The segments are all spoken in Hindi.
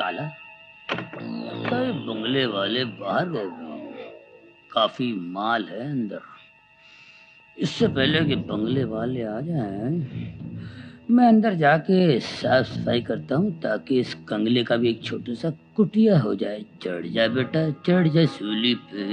ताला। लगता है बंगले वाले बाहर गए हैं। काफी माल है अंदर। इससे पहले कि बंगले वाले आ जाएं, मैं अंदर जाके साफ सफाई करता हूँ ताकि इस कंगले का भी एक छोटा सा कुटिया हो जाए। चढ़ जा बेटा, चढ़ जा सूली पे।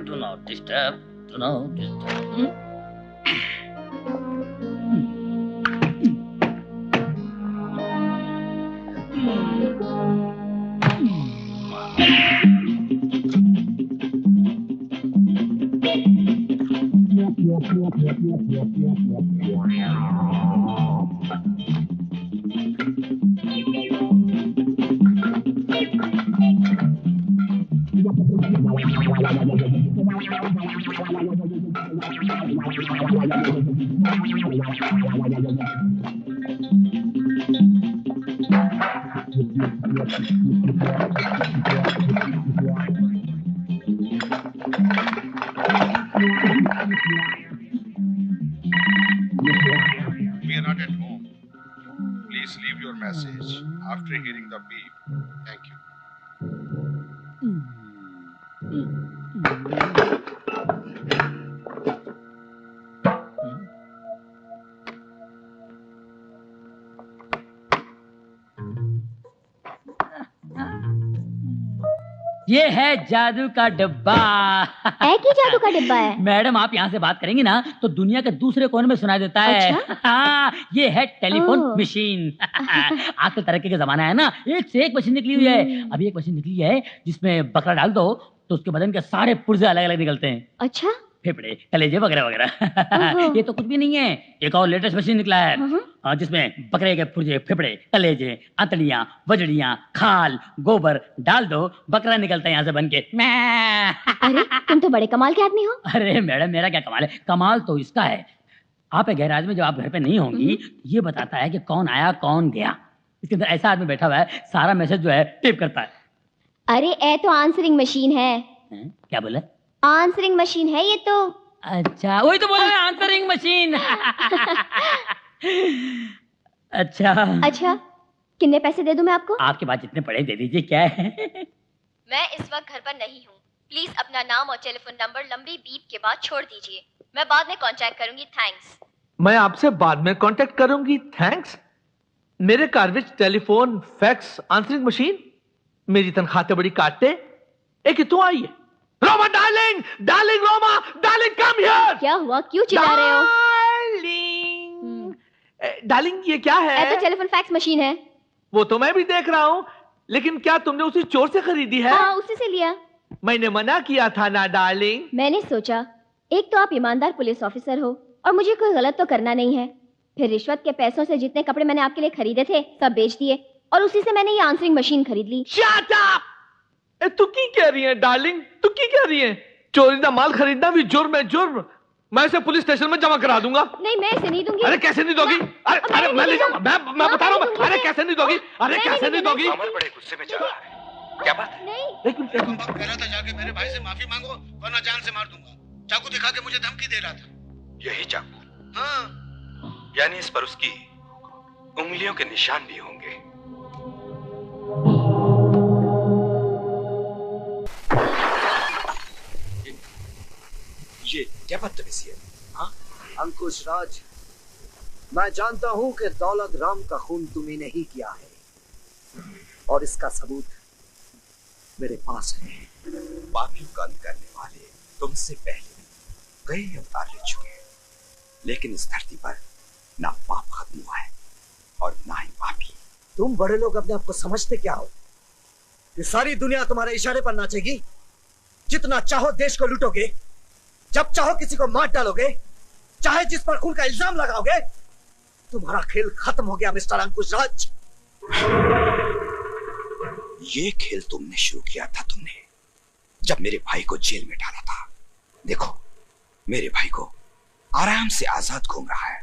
Do not disturb. Do not disturb. We are not at home. Please leave your message after hearing the beep. Thank you. ये है जादू का डिब्बा। एक ही जादू का डिब्बा है? मैडम आप यहाँ से बात करेंगी ना तो दुनिया के दूसरे कोने में सुनाई देता है। अच्छा? हाँ, ये है टेलीफोन मशीन। आजकल तरक्की का जमाना है ना, एक से एक मशीन निकली हुई है। अभी एक मशीन निकली है जिसमें बकरा डाल दो तो उसके बदन के सारे पुर्जे अलग अलग निकलते हैं। अच्छा? फेफड़े, कलेजे वगैरह वगैरह। ये तो कुछ भी नहीं है। एक और लेटेस्ट मशीन निकला है जिसमें बकरे के पुर्जे, फेफड़े, कलेजे, अंतड़ियां, वजड़ियां, खाल, गोबर डाल दो, बकरा निकलता है यहाँ से बन के। अरे तुम तो बड़े कमाल के आदमी हो। अरे मैडम मेरा क्या कमाल है, कमाल तो इसका है। आप एक गैराज में जब आप घर पे नहीं होंगी ये बताता है कि कौन आया कौन गया। इसके अंदर ऐसा आदमी बैठा हुआ है, सारा मैसेज जो है टिप करता है। अरे ए तो आंसरिंग मशीन है। क्या बोला? आंसरिंग मशीन है ये तो। अच्छा वही तो बोला, आंसरिंग मशीन। अच्छा कितने पैसे दे दूं मैं आपको? आपके पास जितने पड़े दे दीजिए। क्या है? मैं इस वक्त घर पर नहीं हूँ। प्लीज अपना नाम और टेलीफोन नंबर लंबी बीप के बाद छोड़ दीजिए। मैं बाद में कांटेक्ट करूंगी। थैंक्स। मैं आपसे बाद में कांटेक्ट करूंगी। थैंक्स। मेरे घर विच टेलीफोन, फैक्स, आंसरिंग मशीन, मेरी तनख्वाह ते बड़ी काटे। एक कितों आई है? Roma darling, darling Roma, darling come here. क्या हुआ, क्यों चिल्ला रहे हो? डार्लिंग, डार्लिंग ये क्या है? ऐसा टेलीफोन फैक्स मशीन है। वो तो मैं भी देख रहा हूँ, लेकिन क्या तुमने उसी चोर से खरीदी है? हाँ उसी से लिया। मैंने मना किया था ना डार्लिंग। मैंने सोचा एक तो आप ईमानदार पुलिस ऑफिसर हो और मुझे कोई गलत तो करना नहीं है। फिर रिश्वत के पैसों से जितने कपड़े मैंने आपके लिए खरीदे थे सब बेच दिए और उसी से मैंने ये आंसरिंग मशीन खरीद ली। Shut up! तू की कह रही है डार्लिंग? तू की कह रही है? चोरी का माल खरीदना भी जुर्म है, जुर्म। मैं इसे पुलिस स्टेशन में जमा करा दूंगा। नहीं मैं इसे नहीं दूंगी। अरे कैसे नहीं दोगी? अरे मैं ले जाऊंगा। मैं बता रहा हूँ। अरे कैसे नहीं दोगी? अरे कैसे नहीं दोगी? अमर बड़े गुस्से में जा रहा है। क्या बात? नहीं। एक मिनट। कह रहा था जाके मेरे भाई से माफी मांगो वरना जान से मार दूंगा। चाकू दिखा के मुझे धमकी दे रहा था। यही चाकू? हाँ। यानी इस पर उसकी उंगलियों के निशान भी होंगे। ये क्या बदतमीजी है? हाँ? अंकुश राज, मैं जानता हूं कि दौलत राम का खून तुम्ही नहीं किया है और इसका सबूत मेरे पास है। पापियों का अंत करने वाले तुमसे पहले कई अवतार ले चुके हैं, लेकिन इस धरती पर ना पाप खत्म खत्म हुआ है और ना ही पापी। तुम बड़े लोग अपने आप को समझते क्या हो कि सारी दुनिया तुम्हारे इशारे पर नाचेगी? जितना चाहो देश को लूटोगे, जब चाहो किसी को मार डालोगे, चाहे जिस पर खून का इल्जाम लगाओगे। तुम्हारा खेल खत्म हो गया मिस्टर अंकुश राज। ये खेल तुमने शुरू किया था, तुमने जब मेरे भाई को जेल में डाला था। देखो, मेरे भाई को आराम से आजाद घूम रहा है,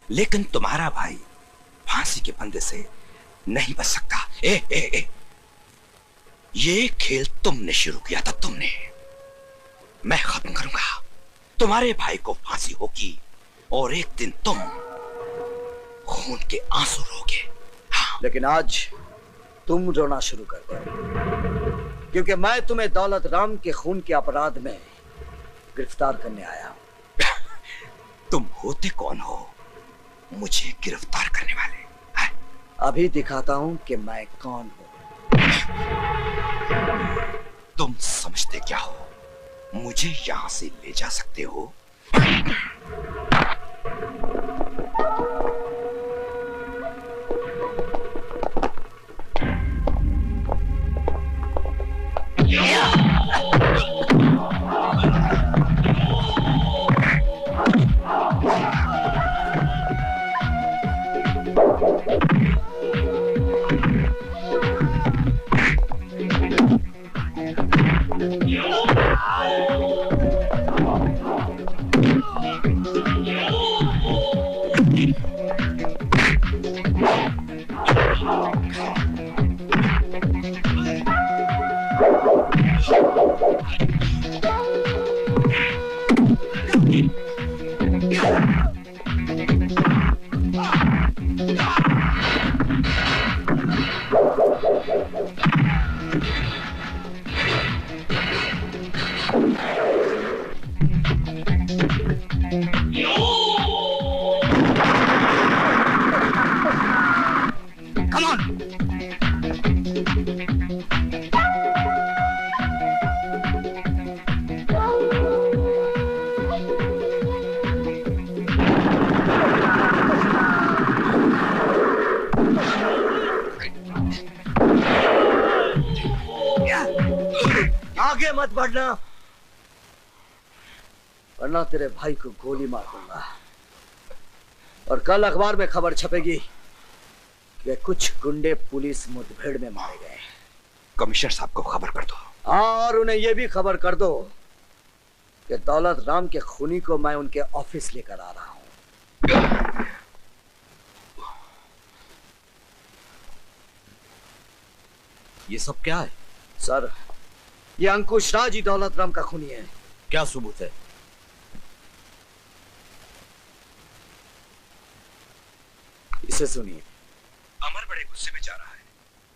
लेकिन तुम्हारा भाई फांसी के फंदे से नहीं बच सकता। ये खेल तुमने शुरू किया था, तुमने। मैं खत्म करूंगा। तुम्हारे भाई को फांसी होगी और एक दिन तुम खून के आंसू रोगे। हाँ। लेकिन आज तुम रोना शुरू कर दो, क्योंकि मैं तुम्हें दौलत राम के खून के अपराध में गिरफ्तार करने आया हूं। तुम होते कौन हो मुझे गिरफ्तार करने वाले? है? अभी दिखाता हूं कि मैं कौन हूं। तुम समझते क्या हो? मुझे यहां से ले जा सकते हो? आगे मत बढ़ना, वरना तेरे भाई को गोली मार दूंगा। और कल अखबार में खबर छपेगी कि कुछ गुंडे पुलिस मुठभेड़ में मारे गए। कमिश्नर साहब को खबर कर दो। हाँ, और उन्हें यह भी खबर कर दो कि दौलत राम के खूनी को मैं उनके ऑफिस लेकर आ रहा हूं। ये सब क्या है? सर, ये अंकुश राज ही दौलत राम का खूनी है। क्या सबूत है? इसे सुनिए। अमर बड़े गुस्से में जा रहा है,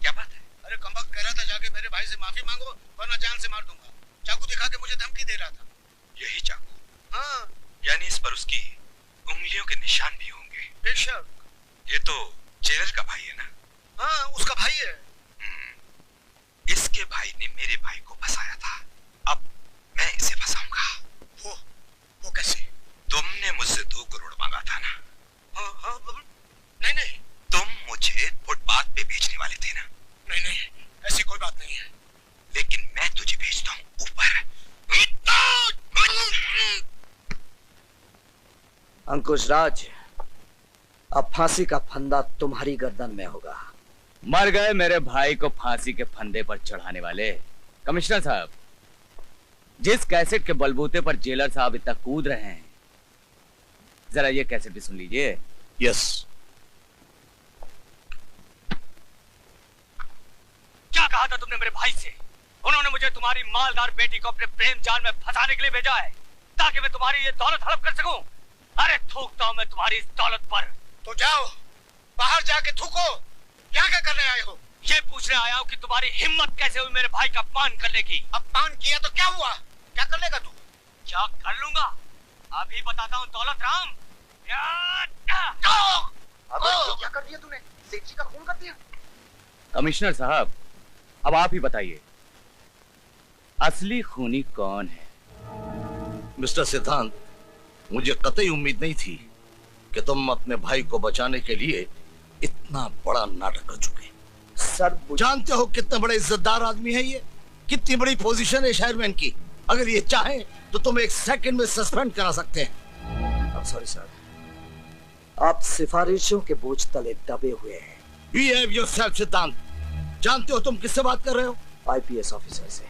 क्या बात है? अरे कमबख्त कह रहा था जाके मेरे भाई से माफी मांगो वरना जान से मार दूंगा। चाकू दिखा के मुझे धमकी दे रहा था। यही चाकू? हाँ, यानी इस पर उसकी उंगलियों के निशान भी होंगे। बेशक। ये तो जेलर का भाई है ना? हाँ, उसका भाई है। इसके भाई ने मेरे भाई को फंसाया था, अब मैं इसे फंसाऊंगा। वो कैसे? तुमने मुझसे 2 करोड़ मांगा था ना? हाँ, नहीं। तुम मुझे फुटपाथ पे बेचने वाले थे ना? नहीं, ऐसी कोई बात नहीं है। लेकिन मैं तुझे भेजता हूँ ऊपर। अंकुश राज, अब फांसी का फंदा तुम्हारी गर्दन में होगा। मर गए मेरे भाई को फांसी के फंदे पर चढ़ाने वाले। कमिश्नर साहब, जिस कैसेट के बलबूते पर जेलर साहब इतना कूद रहे हैं, जरा ये कैसेट भी सुन लीजिए। यस। क्या कहा था तुमने मेरे भाई से? उन्होंने मुझे तुम्हारी मालदार बेटी को अपने प्रेम जाल में फंसाने के लिए भेजा है, ताकि मैं तुम्हारी ये दौलत हड़प कर सकूं। अरे थूकता हूं मैं तुम्हारी इस दौलत पर। तो जाओ, बाहर जाके थूको। यहाँ क्या करने आए हो? ये पूछने आया हूं कि तुम्हारी हिम्मत कैसे हुई मेरे भाई का अपमान करने की। अपमान किया तो क्या हुआ? क्या कर लेगा तू? क्या कर लूंगा? अभी बताता हूँ दौलत राम। क्या कर दिया तूने? सेठ जी का खून कर दिया। कमिश्नर साहब, अब आप ही बताइए, असली खूनी कौन है? मिस्टर सिद्धांत, मुझे कतई उम्मीद नहीं थी कि तुम अपने भाई को बचाने के लिए इतना बड़ा नाटक कर चुके। सर जानते हो कितने बड़े इज्जतदार आदमी है ये, कितनी बड़ी पोजीशन है शहरमैन की। अगर ये चाहे तो तुम एक सेकंड में सस्पेंड करा सकते हैं। सॉरी सर, आप सिफारिशों के बोझ तले दबे हुए हैं। Behave yourself, सिद्धांत। जानते हो तुम किससे बात कर रहे हो? आईपीएस ऑफिसर से।